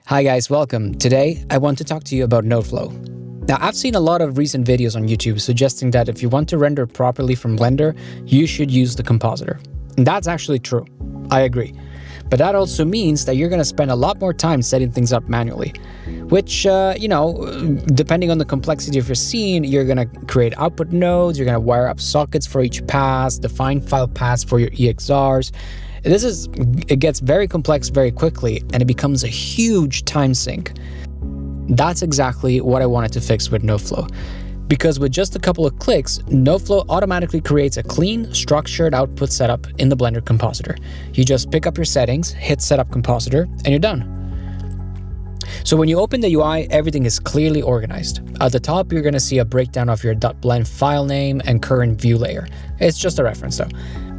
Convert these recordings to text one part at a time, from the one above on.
Hi guys, welcome. Today, I want to talk to you about NodeFlow. Now, I've seen a lot of recent videos on YouTube suggesting that if you want to render properly from Blender, you should use the compositor. And that's actually true. I agree. But that also means that you're going to spend a lot more time setting things up manually, which, depending on the complexity of your scene, you're going to create output nodes, you're going to wire up sockets for each pass, define file paths for your EXRs. It gets very complex very quickly, and it becomes a huge time sink. That's exactly what I wanted to fix with NodeFlow. Because with just a couple of clicks, NodeFlow automatically creates a clean, structured output setup in the Blender compositor. You just pick up your settings, hit Setup Compositor, and you're done. So when you open the UI, everything is clearly organized. At the top, you're going to see a breakdown of your .blend file name and current view layer. It's just a reference though.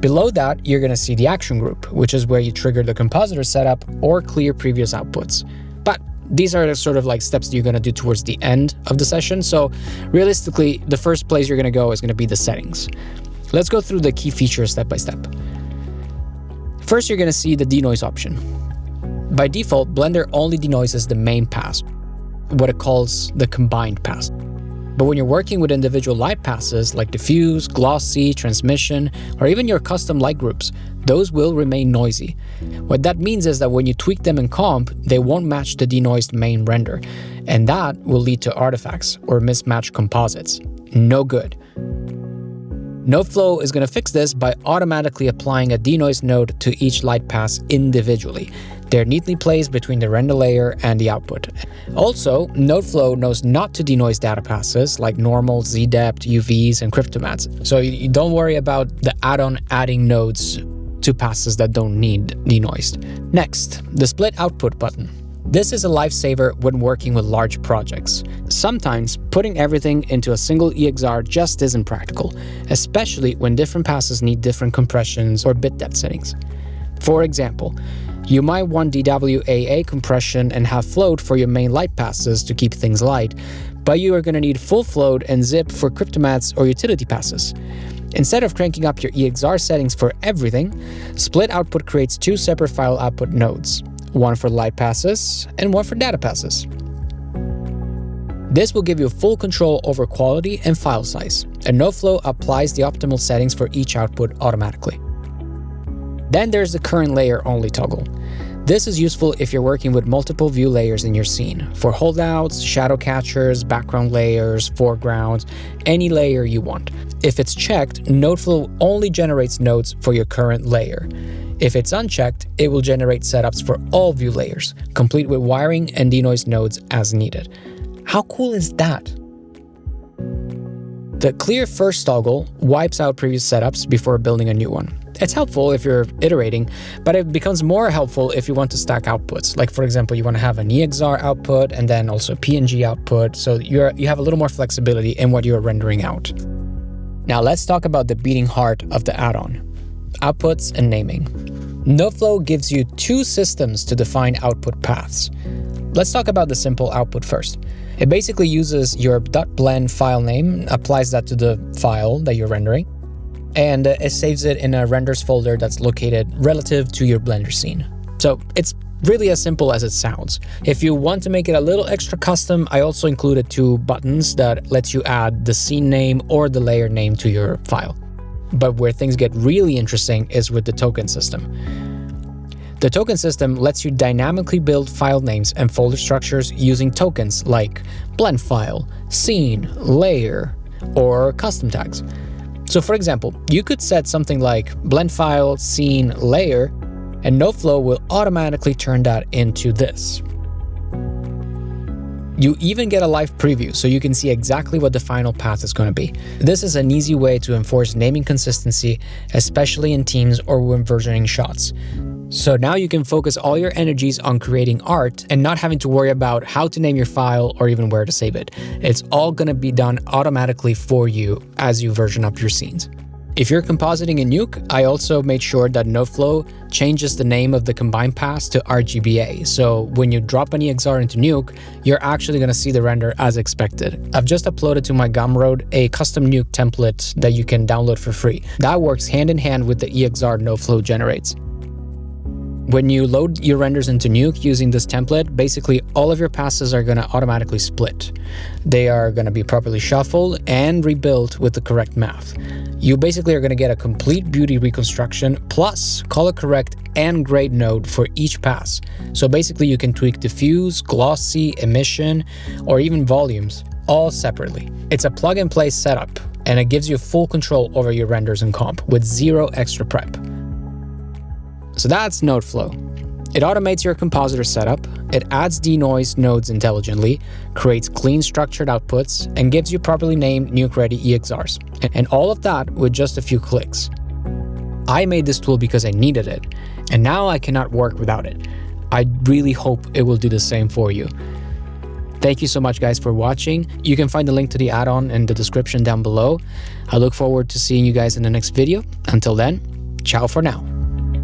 Below that, you're going to see the action group, which is where you trigger the compositor setup or clear previous outputs. But these are sort of like steps that you're going to do towards the end of the session. So realistically, the first place you're going to go is going to be the settings. Let's go through the key features step by step. First, you're going to see the denoise option. By default, Blender only denoises the main pass, what it calls the combined pass. But when you're working with individual light passes like Diffuse, Glossy, Transmission, or even your custom light groups, those will remain noisy. What that means is that when you tweak them in comp, they won't match the denoised main render, and that will lead to artifacts or mismatched composites. No good. NodeFlow is going to fix this by automatically applying a denoise node to each light pass individually. They're neatly placed between the render layer and the output. Also, NodeFlow knows not to denoise data passes like normal, Z-depth, UVs, and Cryptomattes. So you don't worry about the add-on adding nodes to passes that don't need denoised. Next, the split output button. This is a lifesaver when working with large projects. Sometimes putting everything into a single EXR just isn't practical, especially when different passes need different compressions or bit depth settings. For example, you might want DWAA compression and have float for your main light passes to keep things light, but you are going to need full float and zip for Cryptomattes or utility passes. Instead of cranking up your EXR settings for everything, split output creates two separate file output nodes, one for light passes and one for data passes. This will give you full control over quality and file size, and NodeFlow applies the optimal settings for each output automatically. Then there's the current layer only toggle. This is useful if you're working with multiple view layers in your scene, for holdouts, shadow catchers, background layers, foregrounds, any layer you want. If it's checked, NodeFlow only generates nodes for your current layer. If it's unchecked, it will generate setups for all view layers, complete with wiring and denoise nodes as needed. How cool is that? The clear first toggle wipes out previous setups before building a new one. It's helpful if you're iterating, but it becomes more helpful if you want to stack outputs. Like for example, you want to have an EXR output and then also a PNG output, so you have a little more flexibility in what you're rendering out. Now let's talk about the beating heart of the add-on, outputs and naming. NodeFlow gives you two systems to define output paths. Let's talk about the simple output first. It basically uses your .blend file name, applies that to the file that you're rendering, and it saves it in a renders folder that's located relative to your Blender scene. So it's really as simple as it sounds. If you want to make it a little extra custom, I also included two buttons that lets you add the scene name or the layer name to your file. But where things get really interesting is with the token system. The token system lets you dynamically build file names and folder structures using tokens like blend file, scene, layer, or custom tags. So for example, you could set something like blend file, scene, layer, and NodeFlow will automatically turn that into this. You even get a live preview so you can see exactly what the final path is going to be. This is an easy way to enforce naming consistency, especially in teams or when versioning shots. So now you can focus all your energies on creating art and not having to worry about how to name your file or even where to save it. It's all going to be done automatically for you as you version up your scenes. If you're compositing in Nuke, I also made sure that NodeFlow changes the name of the combined pass to rgba. So when you drop an EXR into Nuke, you're actually going to see the render as expected. I've just uploaded to my Gumroad a custom Nuke template that you can download for free. That works hand in hand with the EXR NodeFlow generates. When you load your renders into Nuke using this template, basically all of your passes are going to automatically split. They are going to be properly shuffled and rebuilt with the correct math. You basically are going to get a complete beauty reconstruction plus ColorCorrect and Grade node for each pass. So basically you can tweak diffuse, glossy, emission, or even volumes all separately. It's a plug and play setup, and it gives you full control over your renders and comp with zero extra prep. So that's NodeFlow. It automates your compositor setup, it adds denoise nodes intelligently, creates clean structured outputs, and gives you properly named Nuke-ready EXRs. And all of that with just a few clicks. I made this tool because I needed it, and now I cannot work without it. I really hope it will do the same for you. Thank you so much guys for watching. You can find the link to the add-on in the description down below. I look forward to seeing you guys in the next video. Until then, ciao for now.